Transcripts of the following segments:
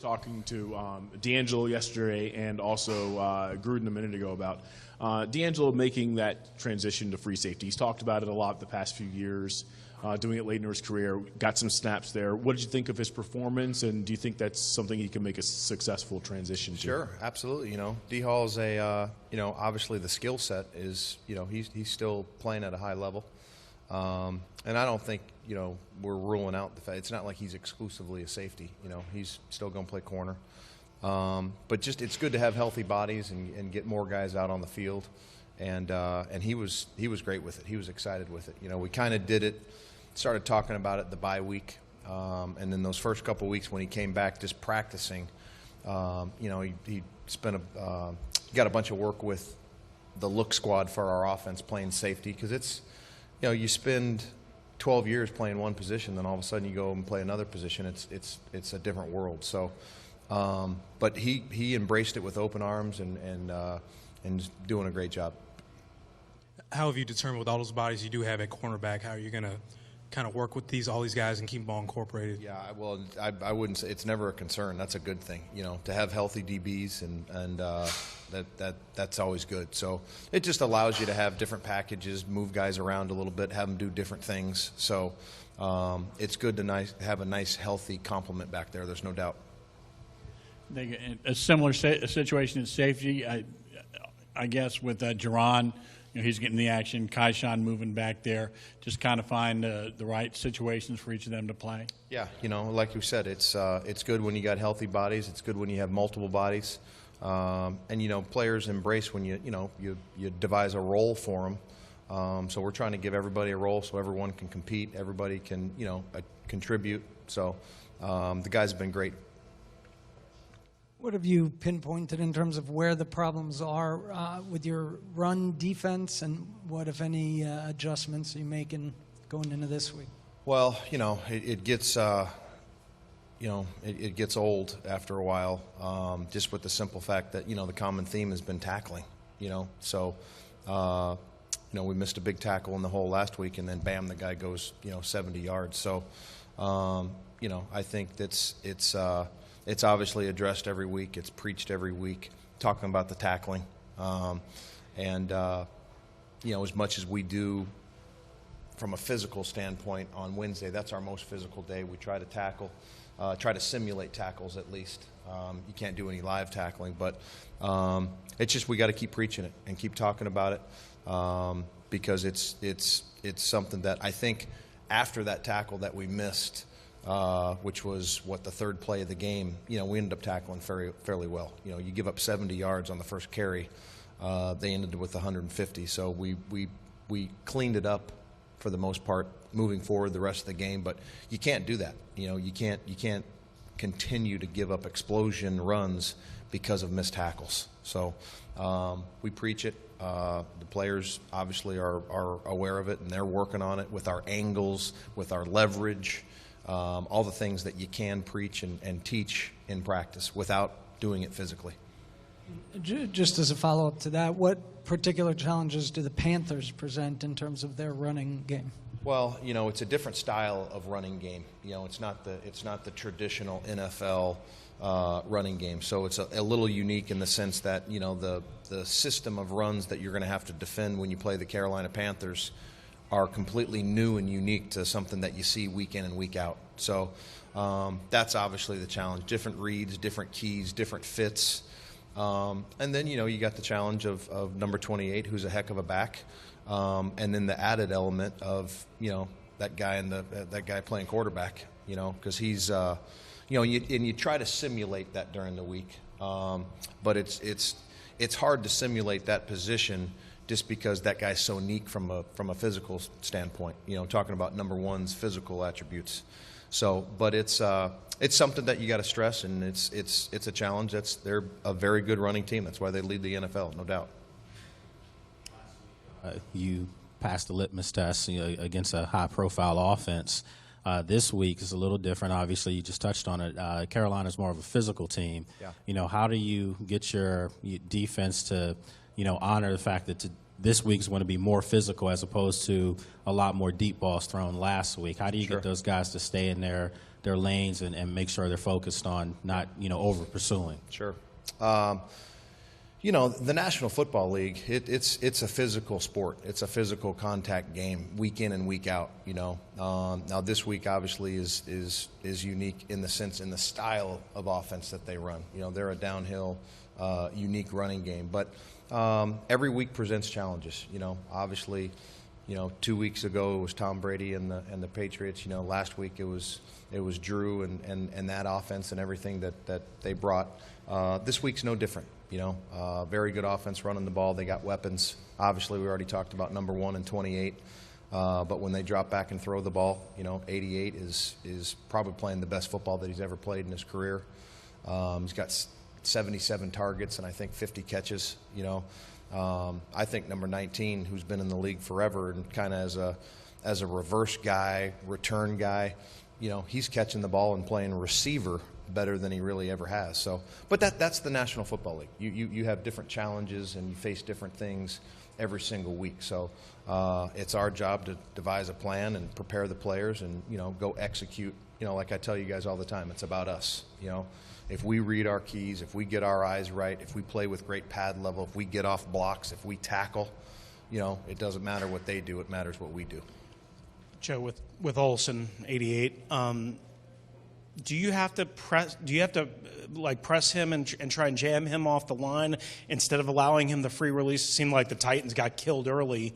talking to D'Angelo yesterday and also Gruden a minute ago about D'Angelo making that transition to free safety. He's talked about it a lot the past few years, doing it late in his career, got some snaps there. What did you think of his performance, and do you think that's something he can make a successful transition to? Sure, absolutely. D-Hall's obviously the skill set is, he's still playing at a high level. And I don't think, we're ruling out the fact it's not like he's exclusively a safety. He's still going to play corner. But just it's good to have healthy bodies and get more guys out on the field. And he was great with it. He was excited with it. We kind of did it, started talking about it the bye week. And then those first couple of weeks when he came back just practicing, he spent got a bunch of work with the look squad for our offense playing safety because it's, you spend 12 years playing one position, then all of a sudden you go and play another position. It's a different world. So, but he embraced it with open arms and doing a great job. How have you determined with all those bodies you do have at cornerback, how are you going to kind of work with all these guys and keep them all incorporated? Yeah, well, I wouldn't say it's never a concern. That's a good thing, to have healthy DBs and that's always good. So it just allows you to have different packages, move guys around a little bit, have them do different things. So it's good to have a nice, healthy complement back there. There's no doubt. A similar situation in safety, I guess, with Jerron. He's getting the action. Kaishan moving back there. Just kind of find the right situations for each of them to play. Yeah, like you said, it's good when you got healthy bodies. It's good when you have multiple bodies. And players embrace when you devise a role for them. So we're trying to give everybody a role so everyone can compete, everybody can contribute. So the guys have been great. What have you pinpointed in terms of where the problems are with your run defense, and what, if any, adjustments are you making going into this week? Well, it gets it gets old after a while, just with the simple fact that the common theme has been tackling. So we missed a big tackle in the hole last week, and then bam, the guy goes 70 yards. So I think it's obviously addressed every week. It's preached every week, talking about the tackling. As much as we do from a physical standpoint on Wednesday, that's our most physical day. We try to tackle, try to simulate tackles at least. You can't do any live tackling, but it's just we got to keep preaching it and keep talking about it because it's something that I think after that tackle that we missed, which was the third play of the game. We ended up tackling fairly well. You give up 70 yards on the first carry. They ended with 150. So we cleaned it up for the most part, moving forward the rest of the game. But you can't do that. You can't continue to give up explosion runs because of missed tackles. So we preach it. The players obviously are aware of it, and they're working on it with our angles, with our leverage. All the things that you can preach and teach in practice without doing it physically. Just as a follow-up to that, what particular challenges do the Panthers present in terms of their running game? Well, it's a different style of running game. It's not the traditional NFL running game. So it's a little unique in the sense that the system of runs that you're going to have to defend when you play the Carolina Panthers are completely new and unique to something that you see week in and week out. So that's obviously the challenge. Different reads, different keys, different fits. And then, you got the challenge of number 28, who's a heck of a back. And then the added element of, that guy playing quarterback, because he's, and you try to simulate that during the week. But it's hard to simulate that position just because that guy's so unique from a physical standpoint, talking about number one's physical attributes. So, but it's something that you got to stress, and it's a challenge. They're a very good running team. That's why they lead the NFL, no doubt. You passed the litmus test against a high-profile offense. This week is a little different. Obviously, you just touched on it. Carolina's more of a physical team. Yeah. How do you get your defense to honor the fact that this week's going to be more physical as opposed to a lot more deep balls thrown last week? How do you get those guys to stay in their their lanes and make sure they're focused on not, over pursuing. Sure. The National Football League, it's a physical sport. It's a physical contact game, week in and week out. Now this week obviously is unique in the style of offense that they run. They're a downhill, unique running game, but every week presents challenges. Obviously, 2 weeks ago it was Tom Brady and the Patriots. Last week it was Drew and that offense and everything that they brought. This week's no different. Very good offense running the ball. They got weapons. Obviously, we already talked about number 1 and 28. But when they drop back and throw the ball, 88 is probably playing the best football that he's ever played in his career. He's got 77 targets and I think 50 catches. I think number 19, who's been in the league forever and kind of as a reverse guy, return guy, he's catching the ball and playing receiver better than he really ever has. So, but that's the National Football League. You have different challenges and you face different things every single week. So it's our job to devise a plan and prepare the players and go execute. Like I tell you guys all the time, it's about us. If we read our keys, if we get our eyes right, if we play with great pad level, if we get off blocks, if we tackle, it doesn't matter what they do. It matters what we do. Joe, with Olsen, 88. Do you have to press him and try and jam him off the line instead of allowing him the free release? It seemed like the Titans got killed early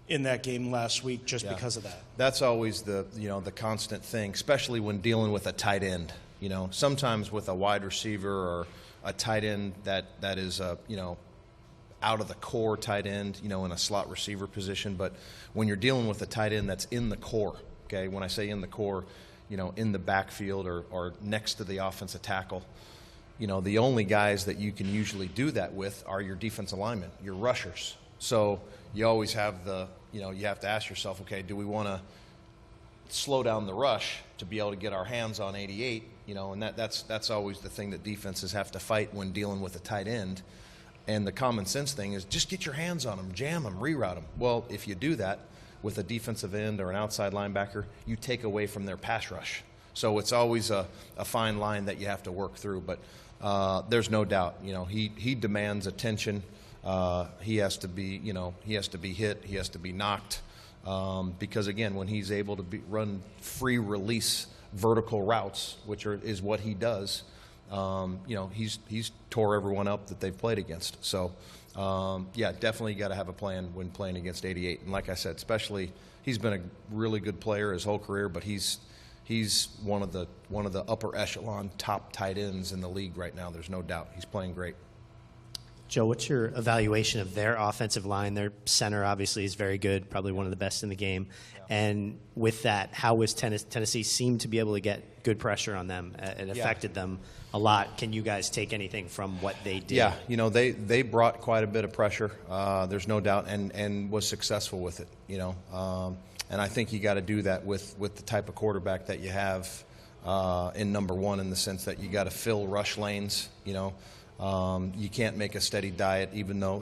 in that game last week just because of that. That's always the constant thing, especially when dealing with a tight end. Sometimes with a wide receiver or a tight end that is out of the core tight end, in a slot receiver position. But when you're dealing with a tight end that's in the core, okay, when I say in the core, in the backfield or next to the offensive tackle, the only guys that you can usually do that with are your defensive linemen, your rushers. So you always have you have to ask yourself, okay, do we want to slow down the rush to be able to get our hands on 88? And that's always the thing that defenses have to fight when dealing with a tight end. And the common sense thing is just get your hands on them, jam them, reroute them. Well, if you do that with a defensive end or an outside linebacker, you take away from their pass rush. So it's always a fine line that you have to work through. But there's no doubt, he demands attention. He has to be hit. He has to be knocked. Because again, when he's able to run free release vertical routes, which is what he does, he's tore everyone up that they've played against. So, definitely got to have a plan when playing against 88. And like I said, especially he's been a really good player his whole career, but he's one of the upper echelon top tight ends in the league right now. There's no doubt. He's playing great. Joe, what's your evaluation of their offensive line? Their center obviously is very good, probably one of the best in the game. Yeah. And with that, how was Tennessee seemed to be able to get good pressure on them? It affected them a lot. Can you guys take anything from what they did? Yeah, they brought quite a bit of pressure. There's no doubt, and was successful with it. And I think you got to do that with the type of quarterback that you have in number 1, in the sense that you got to fill rush lanes. You can't make a steady diet, even though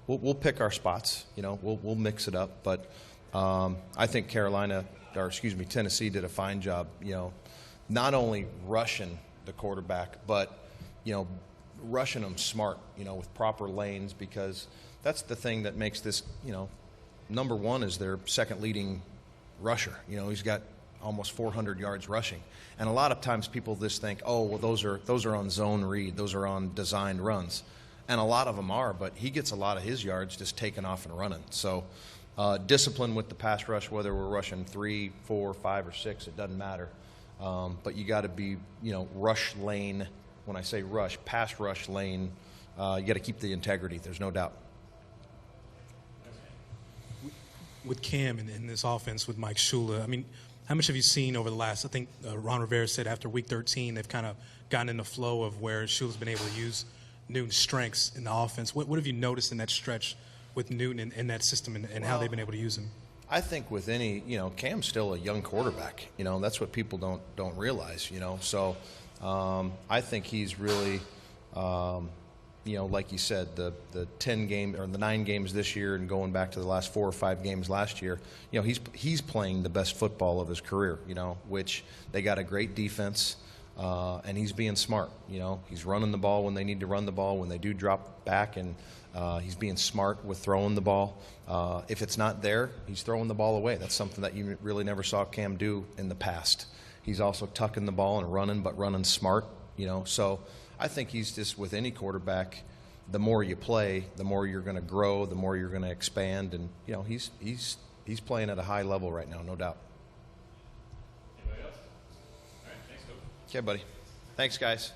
we'll pick our spots. We'll mix it up. But I think Tennessee did a fine job. Not only rushing the quarterback, but rushing them smart. With proper lanes, because that's the thing that makes this. Number 1 is their second leading rusher. He's got almost 400 yards rushing. And a lot of times people just think, oh, well, those are on zone read. Those are on designed runs. And a lot of them are, but he gets a lot of his yards just taking off and running. So discipline with the pass rush, whether we're rushing 3, 4, 5, or 6, it doesn't matter. But you got to be, rush lane. When I say rush, pass rush lane, you got to keep the integrity. There's no doubt. With Cam in this offense with Mike Shula, I mean, how much have you seen over the last, I think Ron Rivera said after week 13, they've kind of gotten in the flow of where Shula's been able to use Newton's strengths in the offense. What have you noticed in that stretch with Newton in that system and how they've been able to use him? I think with any, Cam's still a young quarterback. That's what people don't realize, So I think he's really, like you said, the 10 game or the 9 games this year, and going back to the last 4 or 5 games last year, he's playing the best football of his career. Which they got a great defense, and he's being smart. He's running the ball when they need to run the ball, when they do drop back, and he's being smart with throwing the ball. If it's not there, he's throwing the ball away. That's something that you really never saw Cam do in the past. He's also tucking the ball and running, but running smart. So I think he's just, with any quarterback, the more you play, the more you're going to grow, the more you're going to expand, and he's playing at a high level right now, no doubt. Anybody else? All right, thanks, Coach. Okay, buddy. Thanks, guys.